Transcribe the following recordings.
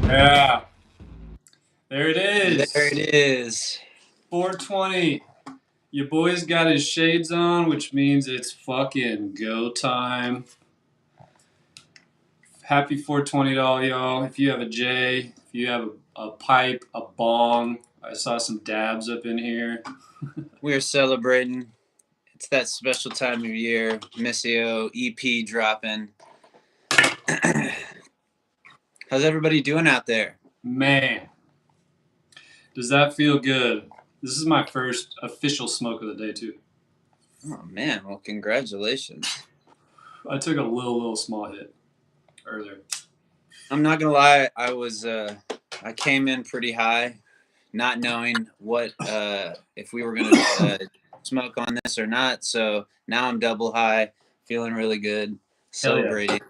Yeah, there it There it is. is. 420. Your boy's got his shades on, which means it's fucking go time. Happy 420 to all y'all. If you have a J, if you have a pipe, a bong, I saw some dabs up in here. We're celebrating. It's that special time of year. Missio EP dropping. How's everybody doing out there? Man, does that feel good? This is my first official smoke of the day, too. Oh man, well congratulations. I took a little small hit earlier. I'm not gonna lie, I came in pretty high, not knowing what if we were gonna smoke on this or not. So now I'm double high, feeling really good, Hell yeah. celebrating.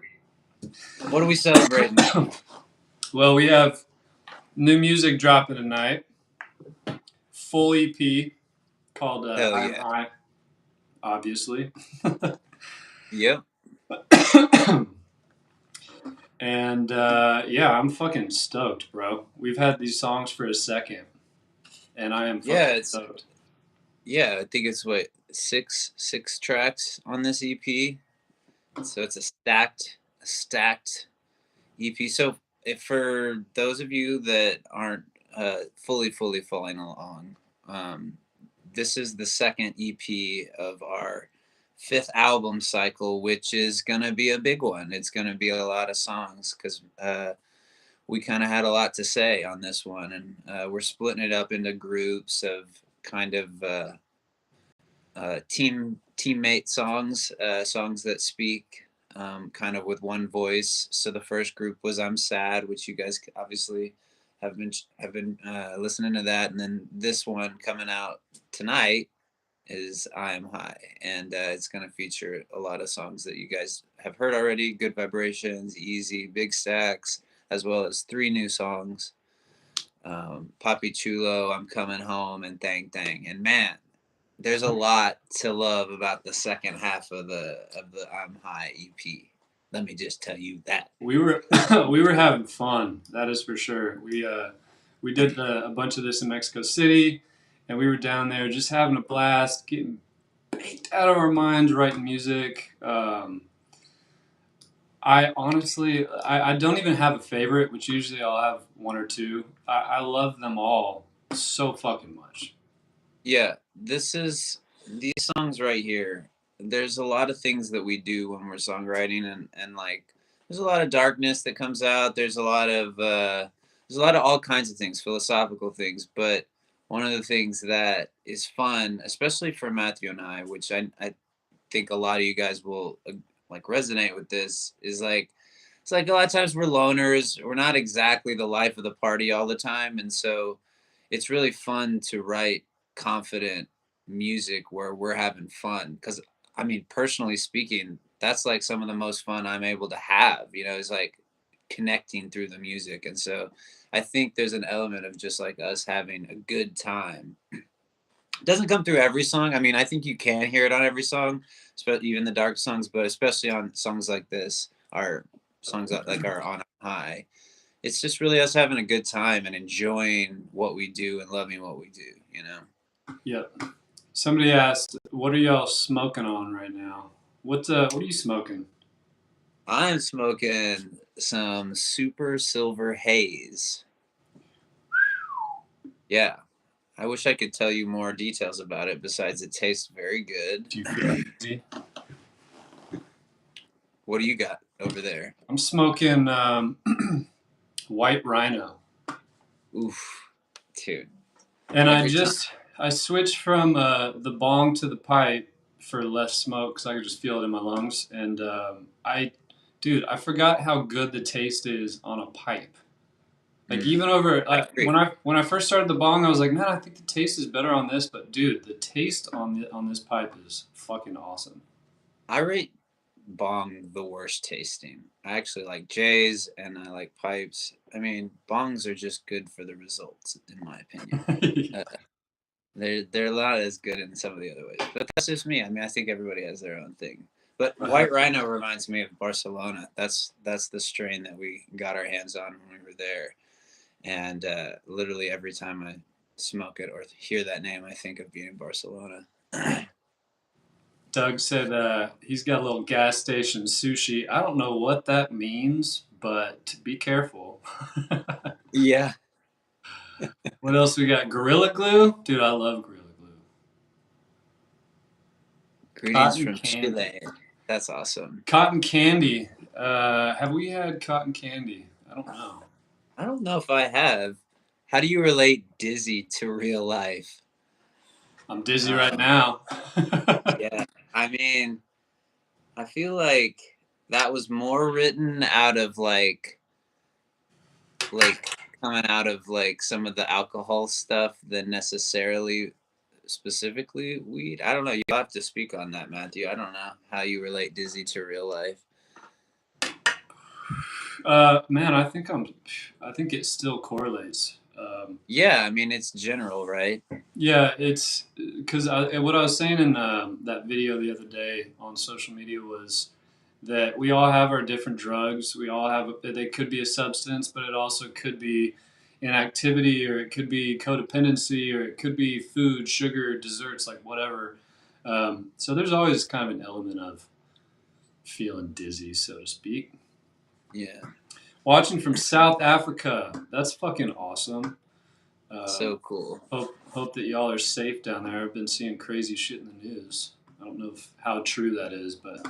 What are we celebrating? Well, we have new music dropping tonight. Full EP called Hell I'm yeah. High, obviously. Yep. And yeah, I'm fucking stoked, bro. We've had these songs for a second, and I am Yeah, fucking it's stoked. yeah, I think it's what six tracks on this EP. So it's a stacked EP. So if for those of you that aren't fully following along, um, this is the second EP of our fifth album cycle, which is gonna be a big one. It's gonna be a lot of songs because we kind of had a lot to say on this one, and we're splitting it up into groups of kind of teammate songs, songs that speak kind of with one voice. So the first group was "I'm Sad," which you guys obviously have been listening to that, and then this one coming out tonight is "I Am High," and it's going to feature a lot of songs that you guys have heard already: "Good Vibrations," "Easy," "Big Stacks," as well as three new songs. Papi Chulo, "I'm Coming Home," and "Thang Thang." And man, there's a lot to love about the second half of the I'm High EP. Let me just tell you that. We were we were having fun. That is for sure. We did a bunch of this in Mexico City, and we were down there just having a blast, getting baked out of our minds, writing music. I honestly, I don't even have a favorite, which usually I'll have one or two. I love them all so fucking much. Yeah, this is these songs right here. There's a lot of things that we do when we're songwriting, and like there's a lot of darkness that comes out. There's a lot of all kinds of things, philosophical things, but one of the things that is fun, especially for Matthew and I, which I think a lot of you guys will like resonate with this, is like it's like a lot of times we're loners. We're not exactly the life of the party all the time, and so it's really fun to write confident music where we're having fun. Because I mean, personally speaking, that's like some of the most fun I'm able to have. Is like connecting through the music, and so I think there's an element of just like us having a good time. It doesn't come through every song. I mean, I think you can hear it on every song, even the dark songs, but especially on songs like this, our songs that like are on high. It's just really us having a good time and enjoying what we do and loving what we do. Yep. Somebody asked, "What are y'all smoking on right now? What are you smoking?" I'm smoking some Super Silver Haze. Yeah. I wish I could tell you more details about it besides it tastes very good. Do you feel easy? What do you got over there? I'm smoking White Rhino, Oof, dude. and Every time. I switched from the bong to the pipe for less smoke because I could just feel it in my lungs. And dude, I forgot how good the taste is on a pipe. Like even over I agree. when I first started the bong, I was like, man, I think the taste is better on this. But dude, the taste on this pipe is fucking awesome. I rate bong the worst tasting. I actually like J's and I like pipes. I mean, bongs are just good for the results, in my opinion. Uh, they're not as good in some of the other ways, but that's just me. I mean, I think everybody has their own thing. But White Rhino reminds me of Barcelona. That's the strain that we got our hands on when we were there. And literally every time I smoke it or hear that name, I think of being in Barcelona. Doug said he's got a little gas station sushi. I don't know what that means, but be careful. Yeah. What else we got? Gorilla Glue? Dude, I love Gorilla Glue. Greetings Cotton from candy. Chile. That's awesome. Cotton candy. Have we had cotton candy? I don't know. I don't know if I have. How do you relate dizzy to real life? I'm dizzy right now. Yeah. I mean, I feel like that was more written out of like coming out of like some of the alcohol stuff than necessarily specifically weed. I don't know. You'll have to speak on that, Matthew. I don't know how you relate dizzy to real life. Man, I think it still correlates. Yeah, I mean it's general, right? Yeah, it's because what I was saying in that video the other day on social media was that we all have our different drugs. We all have, they could be a substance, but it also could be an activity, or it could be codependency, or it could be food, sugar, desserts, like whatever. So there's always kind of an element of feeling dizzy, so to speak. Yeah. Watching from South Africa, that's fucking awesome. So cool. Hope that y'all are safe down there. I've been seeing crazy shit in the news. I don't know how true that is, but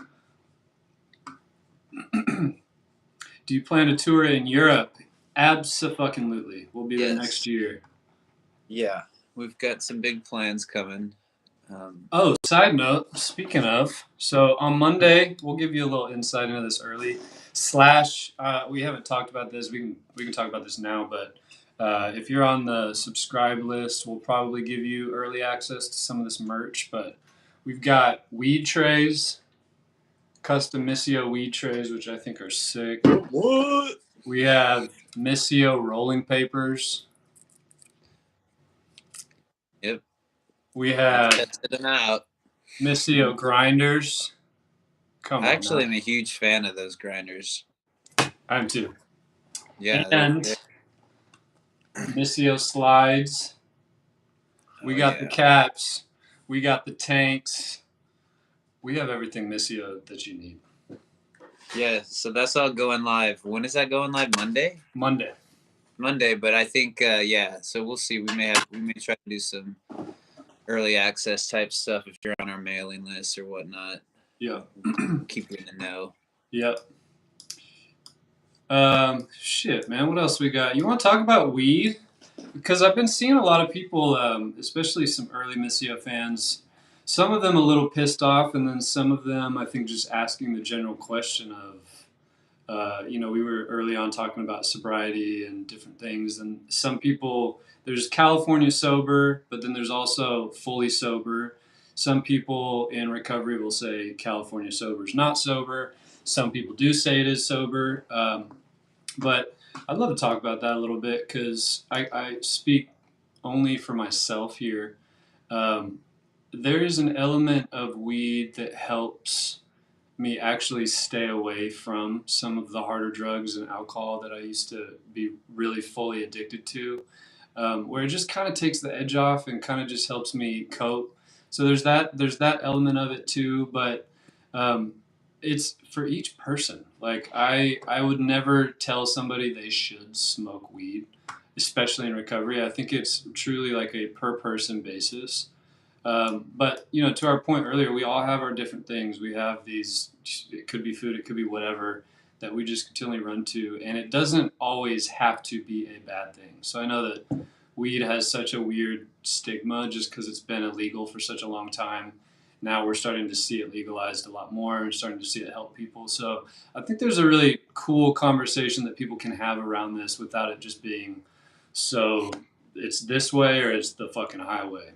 do you plan to tour in Europe? Abso-fucking-lutely. We'll be there next Yes. year. Yeah. We've got some big plans coming. Oh, side note, speaking of, so on Monday, we'll give you a little insight into this early. Slash, we haven't talked about this. We can talk about this now, but if you're on the subscribe list, we'll probably give you early access to some of this merch. But we've got weed trays, custom Missio weed trays, which I think are sick. What? We have Missio rolling papers. Yep. We I've have tested them out. Missio grinders. Come I on actually now. am a huge fan of those grinders. I'm too. Yeah, they're And Missio slides. We oh got the yeah. caps. We got the tanks. We have everything Missio that you need. Yeah, so that's all going live. When is that going live? Monday? Monday. Monday, but I think yeah, so we'll see. We may try to do some early access type stuff if you're on our mailing list or whatnot. Yeah. Keep you in the know. Yep. Shit, man. What else we got? You want to talk about weed? Because I've been seeing a lot of people, especially some early Missio fans, some of them a little pissed off, and then some of them, I think, just asking the general question of, we were early on talking about sobriety and different things, and some people, there's California sober, but then there's also fully sober. Some people in recovery will say California sober is not sober. Some people do say it is sober. But I'd love to talk about that a little bit because I speak only for myself here. Um, there is an element of weed that helps me actually stay away from some of the harder drugs and alcohol that I used to be really fully addicted to, where it just kind of takes the edge off and kind of just helps me cope. So there's that element of it too, but um, it's for each person. Like I would never tell somebody they should smoke weed, especially in recovery. I think it's truly like a per person basis. But to our point earlier, we all have our different things. We have these. It could be food. It could be whatever that we just continually run to, and it doesn't always have to be a bad thing. So I know that weed has such a weird stigma just because it's been illegal for such a long time. Now we're starting to see it legalized a lot more and starting to see it help people. So I think there's a really cool conversation that people can have around this without it just being so it's this way or it's the fucking highway.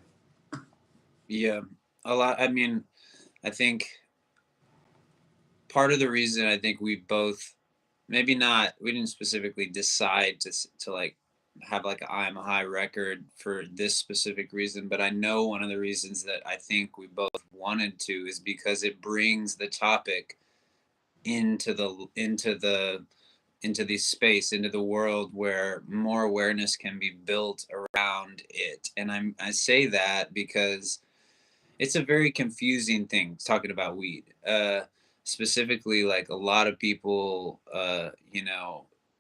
Yeah, a lot. I mean, I think part of the reason I think we both maybe not we didn't specifically decide to like have like a I'm a high record for this specific reason, but I know one of the reasons that I think we both wanted to is because it brings the topic into the space, into the world where more awareness can be built around it. And I say that because it's a very confusing thing talking about weed. Specifically, like a lot of people,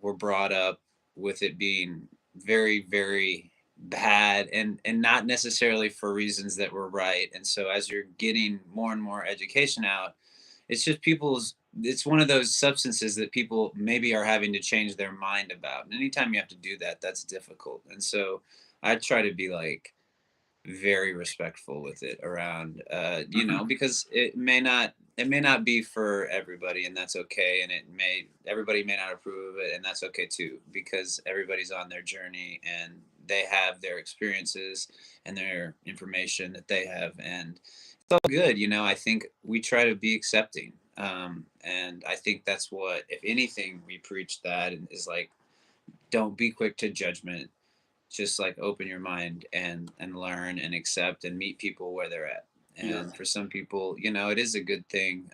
were brought up with it being very, very bad, and not necessarily for reasons that were right. And so, as you're getting more and more education out, it's just people's. It's one of those substances that people maybe are having to change their mind about. And anytime you have to do that, that's difficult. And so, I try to be like very respectful with it around because it may not be for everybody, and that's okay. And everybody may not approve of it, and that's okay too, because everybody's on their journey and they have their experiences and their information that they have, and it's all good. I think we try to be accepting, and I think that's what, if anything, we preach that, and is like, don't be quick to judgment, just like open your mind and learn and accept and meet people where they're at. Yeah. And for some people, it is a good thing.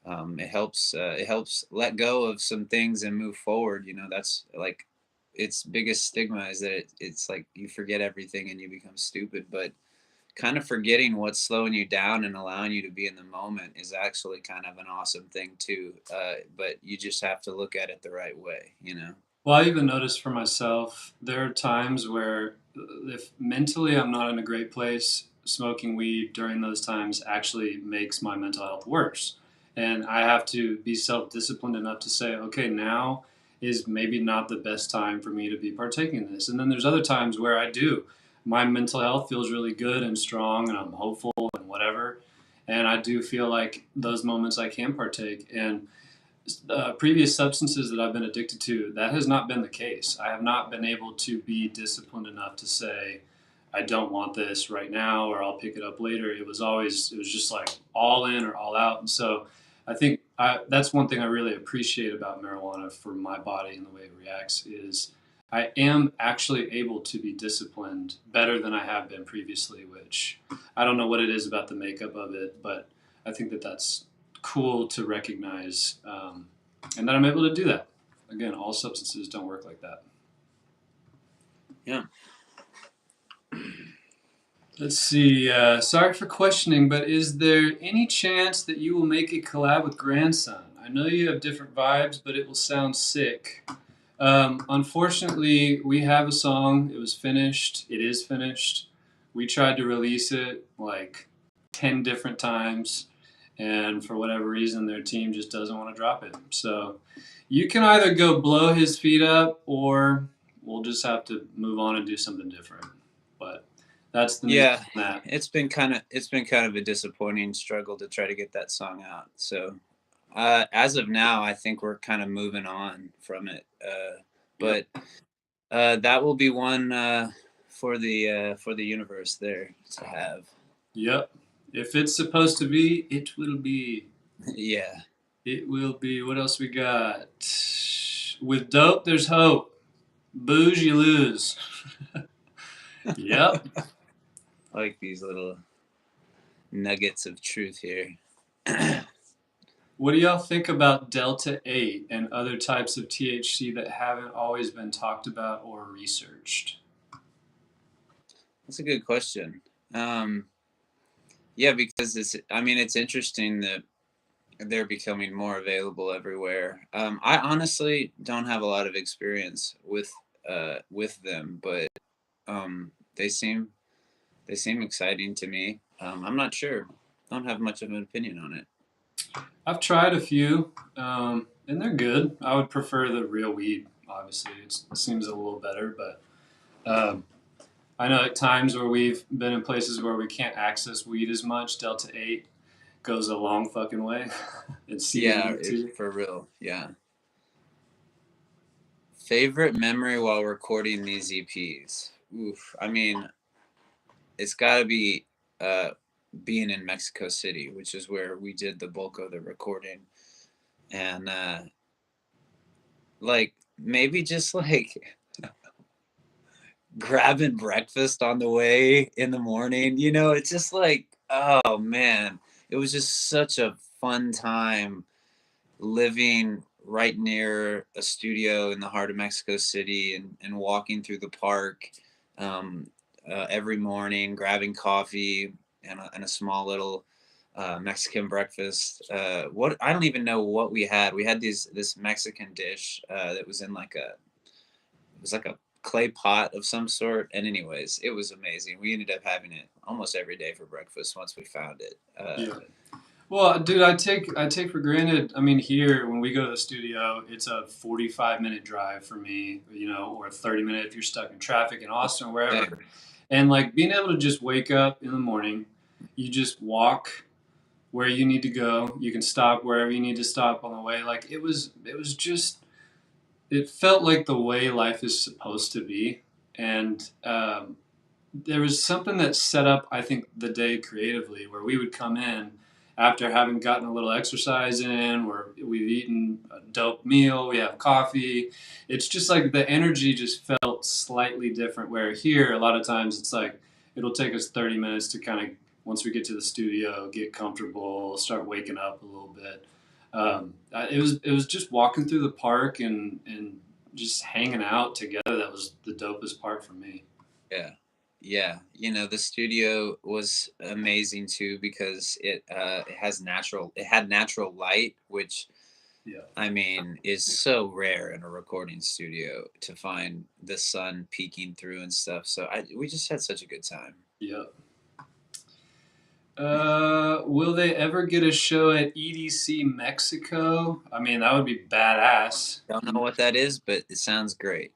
It helps let go of some things and move forward. That's like its biggest stigma, is that it's like you forget everything and you become stupid. But kind of forgetting what's slowing you down and allowing you to be in the moment is actually kind of an awesome thing too. But you just have to look at it the right way. Well, I even noticed for myself, there are times where if mentally I'm not in a great place, smoking weed during those times actually makes my mental health worse. And I have to be self disciplined enough to say, okay, now is maybe not the best time for me to be partaking in this. And then there's other times where I do. My mental health feels really good and strong, and I'm hopeful and whatever. And I do feel like those moments I can partake. And previous substances that I've been addicted to, that has not been the case. I have not been able to be disciplined enough to say, I don't want this right now, or I'll pick it up later. It was just like all in or all out. And so I think that's one thing I really appreciate about marijuana for my body and the way it reacts is I am actually able to be disciplined better than I have been previously, which I don't know what it is about the makeup of it, but I think that that's cool to recognize, and that I'm able to do that. Again, all substances don't work like that. Yeah. Let's see. Sorry for questioning, but is there any chance that you will make a collab with Grandson? I know you have different vibes, but it will sound sick. Unfortunately, we have a song. It was finished. It is finished. We tried to release it like 10 different times, and for whatever reason, their team just doesn't want to drop it. So you can either go blow his feet up, or we'll just have to move on and do something different. But that's the news Yeah, on that. it's been kind of a disappointing struggle to try to get that song out. So as of now, I think we're kind of moving on from it. Yep. But that will be one for the universe there to have. Yep. If it's supposed to be, it will be. Yeah. It will be. What else we got? With dope, there's hope. Booze, you lose. Yep. I like these little nuggets of truth here. What do y'all think about Delta 8 and other types of THC that haven't always been talked about or researched? That's a good question. Um, yeah, because it's interesting that they're becoming more available everywhere. I honestly don't have a lot of experience with them, but they seem exciting to me. I'm not sure. Don't have much of an opinion on it. I've tried a few, and they're good. I would prefer the real weed, obviously. It seems a little better, but I know at times where we've been in places where we can't access weed as much, Delta 8 goes a long fucking way. It's Yeah, CBD too. for real. Yeah. Favorite memory while recording these EPs. Oof. It's got to be uh, being in Mexico City, which is where we did the bulk of the recording, and like maybe just like grabbing breakfast on the way in the morning. You know, it's just like, oh man, it was just such a fun time living right near a studio in the heart of Mexico City, and walking through the park every morning, grabbing coffee and a small little Mexican breakfast. What I don't even know what we had. We had this Mexican dish that was in like it was like a clay pot of some sort. And anyways, it was amazing. We ended up having it almost every day for breakfast once we found it. Yeah. Well, dude, I take for granted. I mean, here when we go to the studio, it's a 45-minute drive for me, or a 30-minute if you're stuck in traffic in Austin or wherever. Same. And like being able to just wake up in the morning, you just walk where you need to go. You can stop wherever you need to stop on the way. Like it was just it felt like the way life is supposed to be. And there was something that set up, I think, the day creatively, where we would come in after having gotten a little exercise in, where we've eaten a dope meal, we have coffee. It's just like the energy just felt slightly different. Where here, a lot of times, it's like it'll take us 30 minutes to kind of, once we get to the studio, get comfortable, start waking up a little bit. It was just walking through the park and just hanging out together. That was the dopest part for me. Yeah. Yeah. You know, the studio was amazing too because it had natural light, which Yeah. I mean is so rare in a recording studio to find the sun peeking through and stuff. So we just had such a good time. Yeah. Will they ever get a show at EDC Mexico? I mean, that would be badass. Don't know what that is, but it sounds great.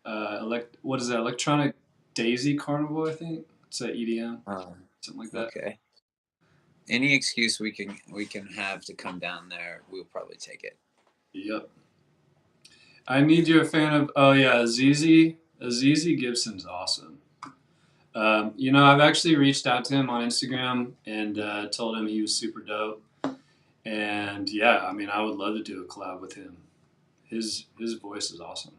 What is that? Electronic Daisy Carnival, I think. It's at EDM, something like that. Okay. Any excuse we can have to come down there, we'll probably take it. Yep. I need you a fan of. Oh yeah, Azizi. Azizi Gibson's awesome. I've actually reached out to him on Instagram and told him he was super dope. And yeah, I mean, I would love to do a collab with him. His voice is awesome.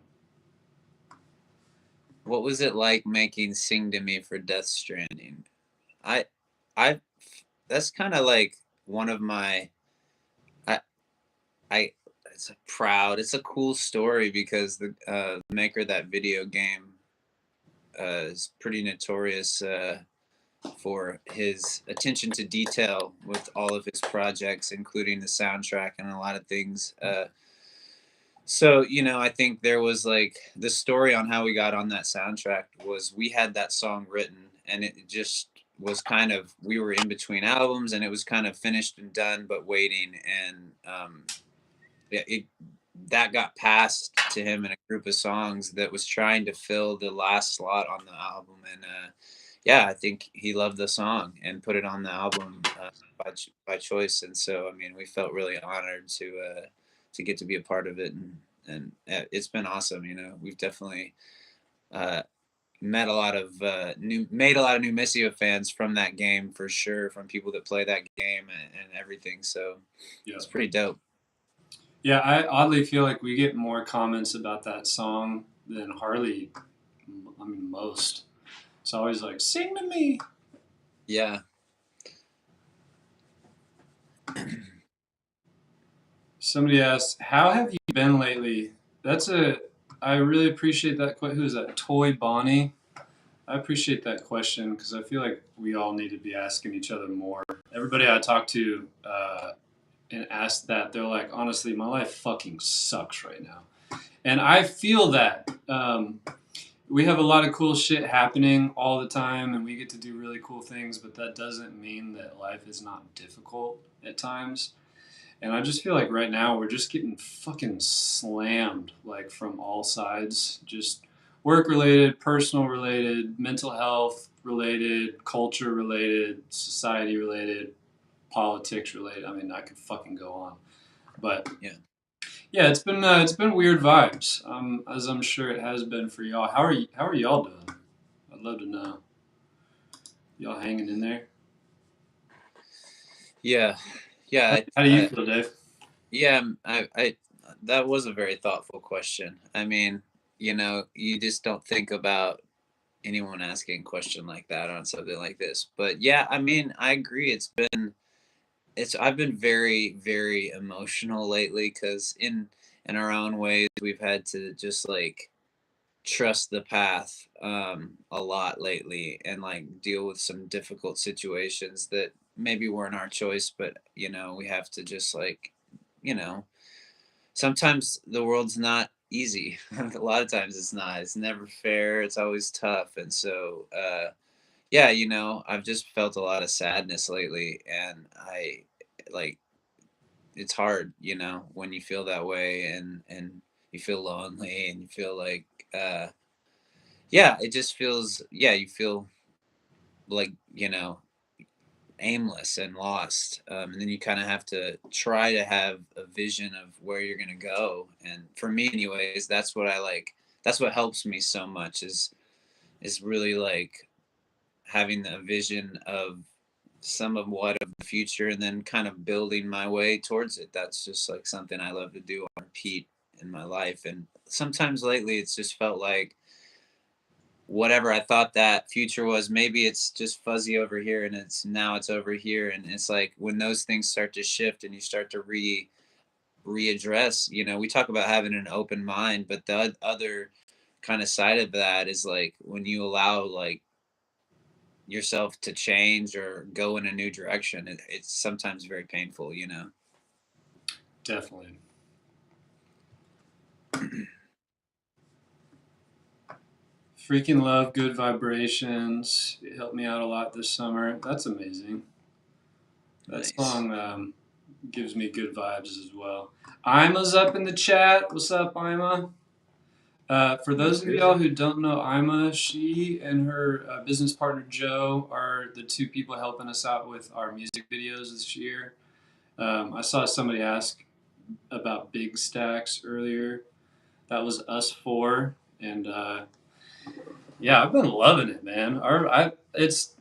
What was it like making "Sing to Me" for Death Stranding? I, I, that's kind of like one of my, I, I, it's a cool story because the maker of that video game is pretty notorious for his attention to detail with all of his projects, including the soundtrack and a lot of things. So, I think there was like the story on how we got on that soundtrack was we had that song written, and it just was kind of, we were in between albums and it was kind of finished and done, but waiting. And that got passed to him in a group of songs that was trying to fill the last slot on the album. And yeah, I think he loved the song and put it on the album by choice. And so, I mean, we felt really honored to get to be a part of it, and it's been awesome. We've definitely uh, made a lot of new Missio fans from that game for sure, from people that play that game and everything. So Yeah. it's pretty dope. Yeah, I oddly feel like we get more comments about that song than Harley. I mean, most. It's always like, sing to me. Yeah. Somebody asked, how have you been lately? I really appreciate that. Who is that? Toy Bonnie. I appreciate that question because I feel like we all need to be asking each other more. Everybody I talk to and ask that, they're like, honestly, my life fucking sucks right now. And I feel that. We have a lot of cool shit happening all the time and we get to do really cool things, but that doesn't mean that life is not difficult at times. And I just feel like right now we're just getting fucking slammed, like from all sides. Just work related, personal related, mental health related, culture related, society related, politics related. I mean, I could fucking go on. But Yeah. yeah, it's been weird vibes, as I'm sure it has been for y'all. How are y'all doing? I'd love to know. Y'all hanging in there? Yeah. Yeah. How do you feel, Dave? Yeah. That was a very thoughtful question. I mean, you just don't think about anyone asking a question like that on something like this. But yeah, I mean, I agree. I've been very, very emotional lately because in our own ways, we've had to just like trust the path a lot lately and like deal with some difficult situations that maybe weren't our choice, but we have to just like, you know, sometimes the world's not easy. A lot of times it's not. It's never fair. It's always tough. And so yeah, I've just felt a lot of sadness lately, and I like it's hard, when you feel that way, and you feel lonely and you feel like yeah, it just feels, yeah, you feel like, aimless and lost. And then you kind of have to try to have a vision of where you're going to go. And for me anyways, that's what I like. That's what helps me so much is really like having a vision of some of what of the future and then kind of building my way towards it. That's just like something I love to do on repeat in my life. And sometimes lately it's just felt like whatever I thought that future was, maybe it's just fuzzy over here and it's over here. And it's like when those things start to shift and you start to readdress, we talk about having an open mind, but the other kind of side of that is like when you allow like yourself to change or go in a new direction, it's sometimes very painful. Definitely. Freaking love Good Vibrations. It helped me out a lot this summer. That's amazing. That Nice. song gives me good vibes as well. Ima's up in the chat. What's up, Ima? For What's those of y'all good? who don't know Ima, she and her business partner Joe are the two people helping us out with our music videos this year. I saw somebody ask about Big Stacks earlier. That was us four, and yeah, I've been loving it, man. It's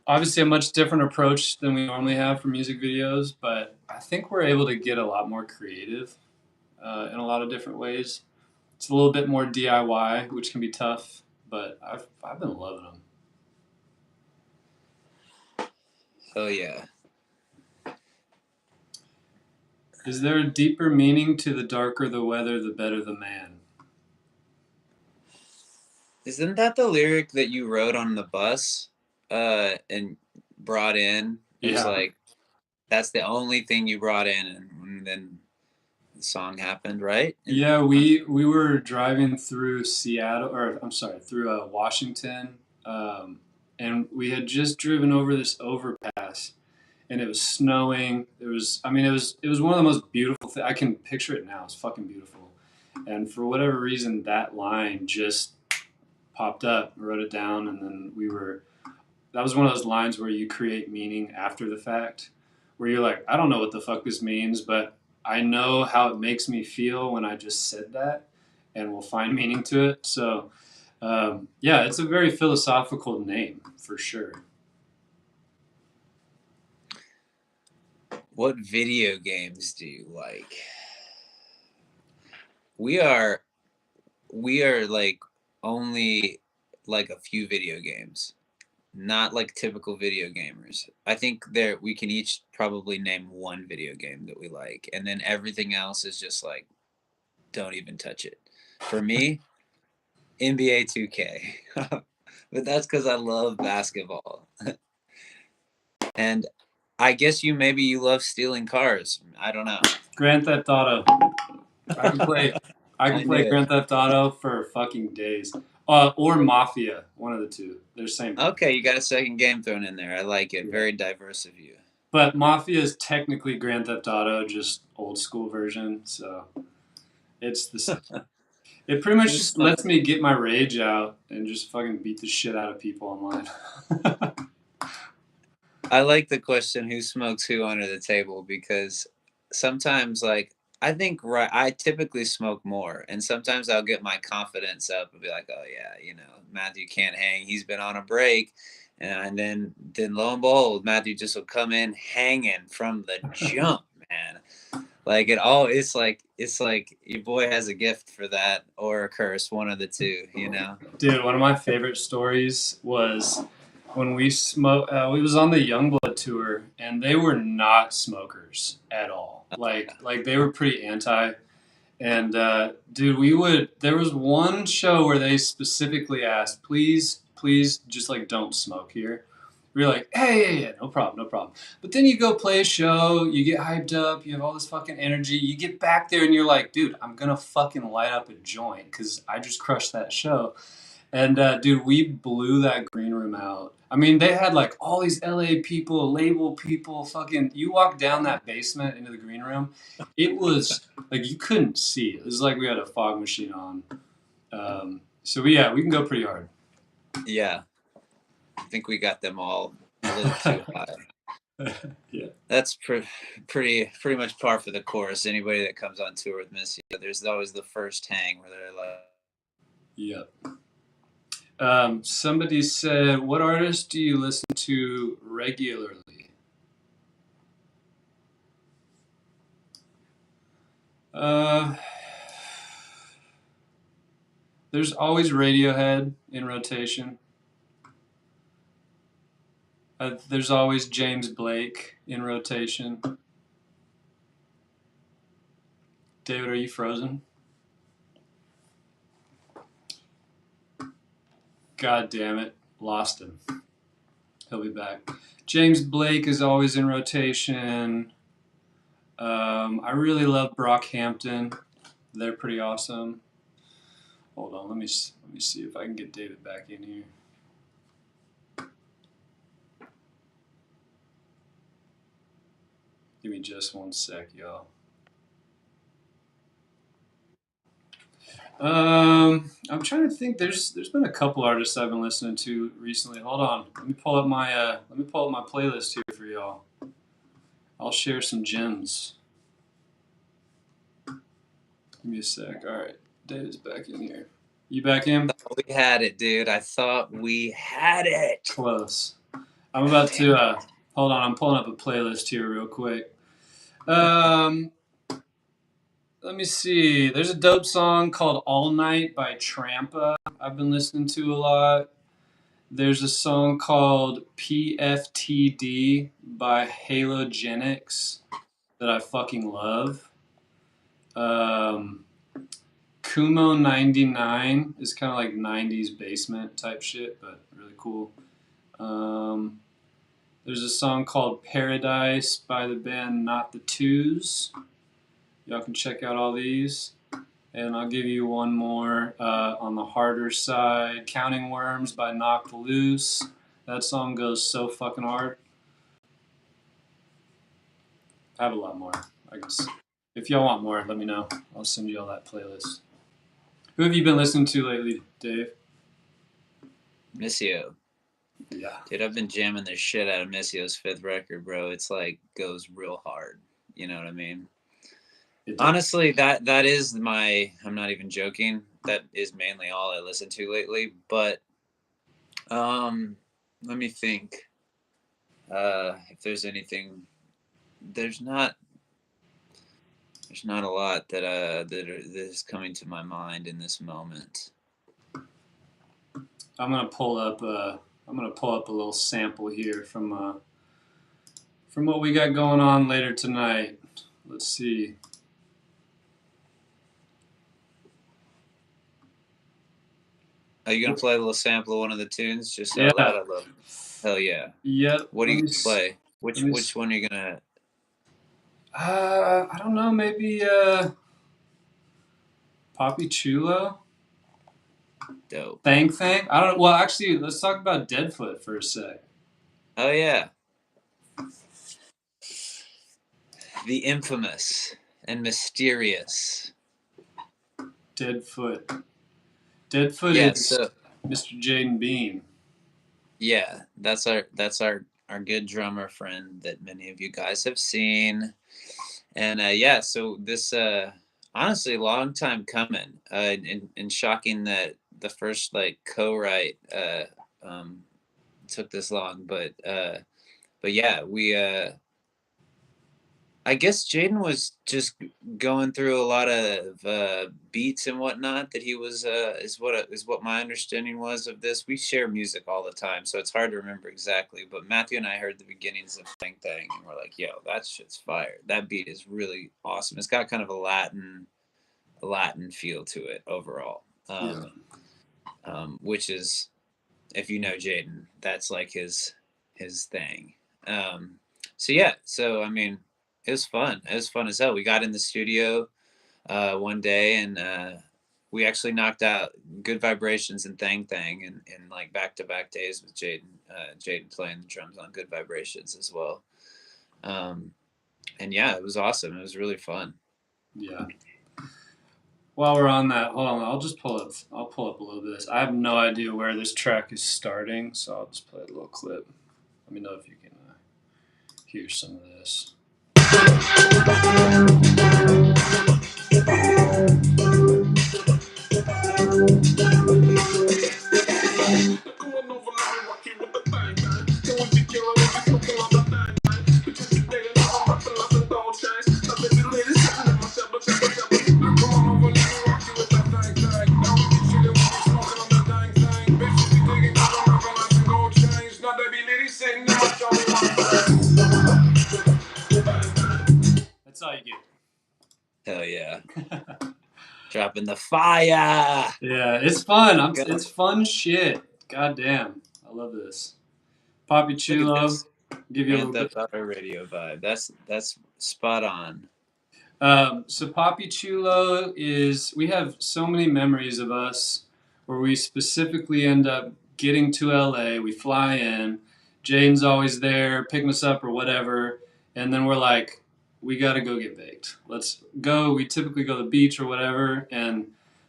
obviously a much different approach than we normally have for music videos, but I think we're able to get a lot more creative in a lot of different ways. It's a little bit more DIY, which can be tough, but I've been loving them. Oh yeah. Is there a deeper meaning to the darker the weather, the better the man? Isn't that the lyric that you wrote on the bus and brought in? It was Yeah. like that's the only thing you brought in, and then the song happened, right? And Yeah, we were driving through Seattle, or I'm sorry, through Washington, and we had just driven over this overpass, and it was snowing. It was one of the most beautiful things. I can picture it now. It's fucking beautiful. And for whatever reason, that line just popped up. I wrote it down, and then that was one of those lines where you create meaning after the fact, where you're like, I don't know what the fuck this means, but I know how it makes me feel when I just said that, and we'll find meaning to it. So, yeah, it's a very philosophical name for sure. what video games do you like? We are we are like only like a few video games, not like typical video gamers. I think there we can each probably name one video game that we like, and then everything else is just like don't even touch it. For me, NBA 2K. But that's because I love basketball. And I guess maybe you love stealing cars. I don't know. Grand Theft Auto. I can play. I I can knew play it. Grand Theft Auto for fucking days. Or Mafia, one of the two. They're the same thing. Okay, you got a second game thrown in there. I like it. Yeah. Very diverse of you. But Mafia is technically Grand Theft Auto, just old school version. So it's the same. It pretty much Who just smokes? lets me get my rage out and just fucking beat the shit out of people online. I like the question who smokes who under the table because sometimes, like, I think I typically smoke more, and sometimes I'll get my confidence up and be like, "Oh yeah, Matthew can't hang. He's been on a break," and then lo and behold, Matthew just will come in hanging from the jump, man. Like it's like your boy has a gift for that or a curse, one of the two, you know. Dude, one of my favorite stories was when we smoked. We was on the Youngblood tour, and they were not smokers at all. Like they were pretty anti. And dude, we would. There was one show where they specifically asked, "Please, please, just like don't smoke here." We were like, "Hey, yeah, no problem, no problem." But then you go play a show, you get hyped up, you have all this fucking energy. You get back there, and you're like, "Dude, I'm gonna fucking light up a joint because I just crushed that show." And dude, we blew that green room out. I mean, they had like all these LA people, label people, fucking. You walk down that basement into the green room, it was like you couldn't see. It was like we had a fog machine on. So we can go pretty hard. Yeah, I think we got them all a little too high. Yeah. That's pretty much par for the course. Anybody that comes on tour with Missio, there's always the first hang where they're like, Yep. Somebody said, "What artists do you listen to regularly?" Uh, there's always Radiohead in rotation. There's always James Blake in rotation. David, are you frozen? God damn it. Lost him. He'll be back. James Blake is always in rotation. I really love Brockhampton. They're pretty awesome. Hold on, let me see if I can get David back in here. Give me just one sec, y'all. I'm trying to think. There's been a couple artists I've been listening to recently. Hold on. Let me pull up my playlist here for y'all. I'll share some gems. Give me a sec. All right, David's back in here. You back in? we had it, dude. I thought we had it. Close. I'm about to hold on. I'm pulling up a playlist here real quick. Let me see. There's a dope song called "All Night" by Trampa. I've been listening to a lot. There's a song called PFTD by Halogenics that I fucking love. Kumo 99 is kind of like 90s basement type shit, but really cool. There's a song called Paradise by the band Not the Twos. Y'all can check out all these. And I'll give you one more on the harder side. Counting Worms by Knocked Loose. That song goes so fucking hard. I have a lot more. I guess. If y'all want more, let me know. I'll send you all that playlist. Who have you been listening to lately, Dave? Missio. Yeah. Dude, I've been jamming the shit out of Missio's fifth record, bro. It's like goes real hard. You know what I mean? Honestly, that is I'm not even joking. That is mainly all I listen to lately. But let me think. If there's anything, there's not a lot that is coming to my mind in this moment. I'm gonna pull up a little sample here from what we got going on later tonight. Let's see. Are you gonna play a little sample of one of the tunes just out loud? I love it. Hell yeah. Yep. What are you gonna play? Which one are you gonna? I don't know. Maybe Poppy Chulo. Dope. Thang. I don't know. Well, actually, let's talk about Deadfoot for a sec. Oh yeah. The infamous and mysterious Deadfoot. Yeah, is so Mr. Jaden Bean. yeah, that's our good drummer friend that many of you guys have seen. And yeah, so this honestly long time coming. And shocking that the first like co-write took this long, but yeah, I guess Jaden was just going through a lot of beats and whatnot that he was is what my understanding was of this. We share music all the time, so it's hard to remember exactly. But Matthew and I heard the beginnings of Thang Thang, and we're like, "Yo, that shit's fire! That beat is really awesome. It's got kind of a Latin feel to it overall, Yeah. which is, if you know Jaden, that's like his thing. Um, so yeah, so I mean, it was fun. It was fun as hell. We got in the studio one day and we actually knocked out Good Vibrations and Thang Thang in like back to back days with Jaden. Jaden playing the drums on Good Vibrations as well. Um, and yeah, it was awesome. It was really fun. Yeah. While we're on that, hold on. I'll just pull up. I'll pull up a little bit of this. I have no idea where this track is starting, so I'll just play a little clip. Let me know if you can hear some of this. That's all you Hell yeah. get. Dropping the fire. Yeah, it's fun. Go. It's fun shit. God damn. I love this. Poppy Look at Chulo. this. Give you a little bit. Anthem radio vibe. That's spot on. So Poppy Chulo is, we have so many memories of us where we specifically end up getting to LA. We fly in. Jaden's always there, picking us up or whatever. And then we're like, we got to go get baked. Let's go. We typically go to the beach or whatever. And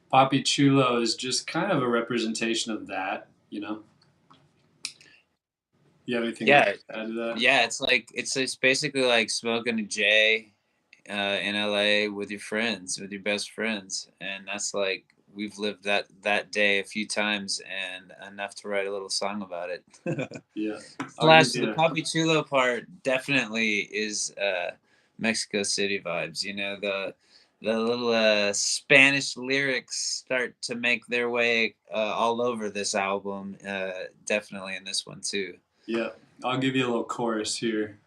Poppy Chulo is just kind of a representation of that, you know? You have anything to Yeah, add to that? yeah. It's basically like smoking a J in LA with your friends, with your best friends, and that's like we've lived that day a few times and enough to write a little song about it. Yeah. I'll give Slash the you. Papi Chulo part definitely is Mexico City vibes. You know, the little Spanish lyrics start to make their way all over this album. Definitely in this one too. Yeah. I'll give you a little chorus here.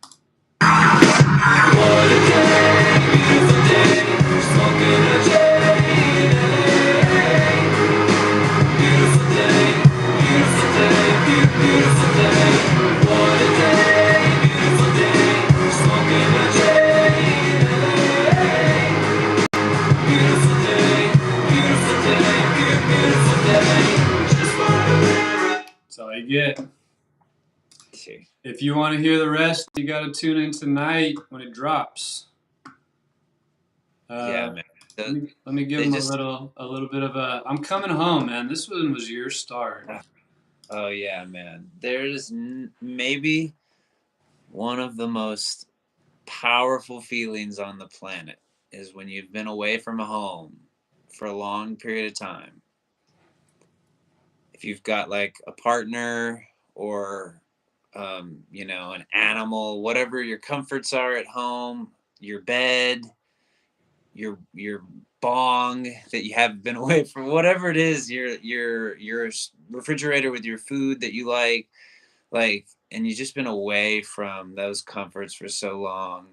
That's all you get. If you want to hear the rest, you got to tune in tonight when it drops. Yeah, man. Let me give them a little bit of a. I'm coming home, man. This one was your start. Oh yeah, man. There's maybe one of the most powerful feelings on the planet is when you've been away from home for a long period of time. If you've got like a partner or you know, an animal, whatever your comforts are at home, your bed, your bong that you have been away from, whatever it is, your refrigerator with your food that you like, and you've just been away from those comforts for so long.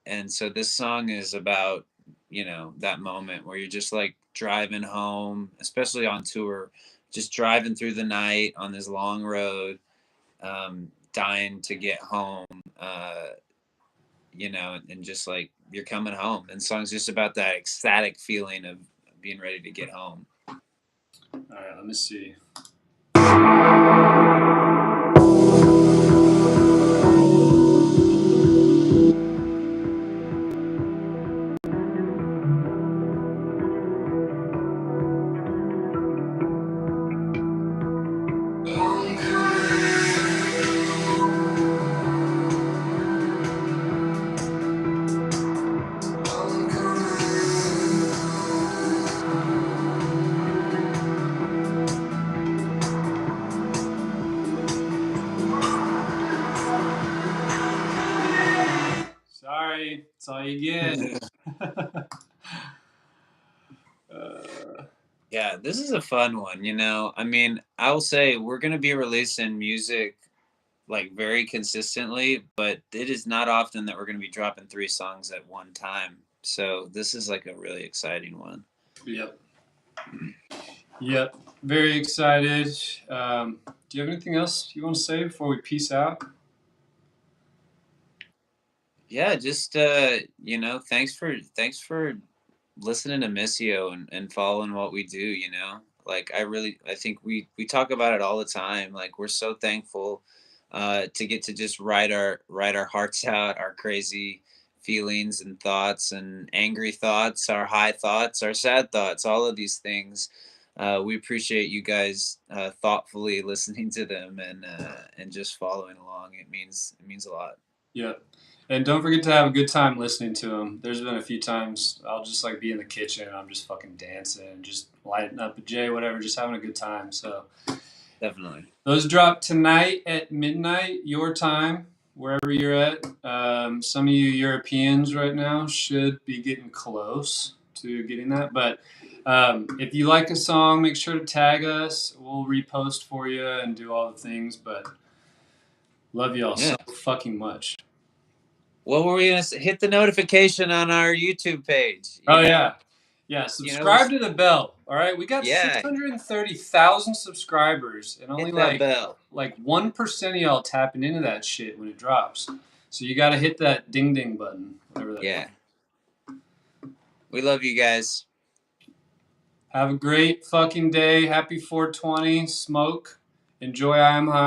And so this song is about, you know, that moment where you're just like driving home, especially on tour, just driving through the night on this long road, dying to get home, you know, and just like you're coming home. And the song's just about that ecstatic feeling of being ready to get home. All right, let me see. That's all you get. Yeah, this is a fun one, you know. I mean, I will say we're gonna be releasing music like very consistently, but it is not often that we're gonna be dropping 3 songs at one time. So this is like a really exciting one. Yep. Yep. Very excited. Do you have anything else you want to say before we peace out? Yeah, just you know, thanks for listening to Missio and following what we do, you know. Like I think we talk about it all the time. Like we're so thankful to get to just write our hearts out, our crazy feelings and thoughts and angry thoughts, our high thoughts, our sad thoughts, all of these things. We appreciate you guys thoughtfully listening to them and just following along. It means a lot. Yep. And don't forget to have a good time listening to them. There's been a few times I'll just like be in the kitchen and I'm just fucking dancing, just lighting up a J, whatever, just having a good time. So Definitely. those drop tonight at midnight, your time, wherever you're at. Some of you Europeans right now should be getting close to getting that. But if you like a song, make sure to tag us. We'll repost for you and do all the things. But love y'all Yeah. so fucking much. What were we gonna say? Hit the notification on our YouTube page. Oh, yeah. Yeah, You know, subscribe to the bell. All right, we got yeah, 630,000 subscribers, and only hit that like bell. 1% of y'all tapping into that shit when it drops. So you got to hit that ding ding button, whatever that. Yeah. We love you guys. Have a great fucking day. Happy 420. Smoke. Enjoy I Am High.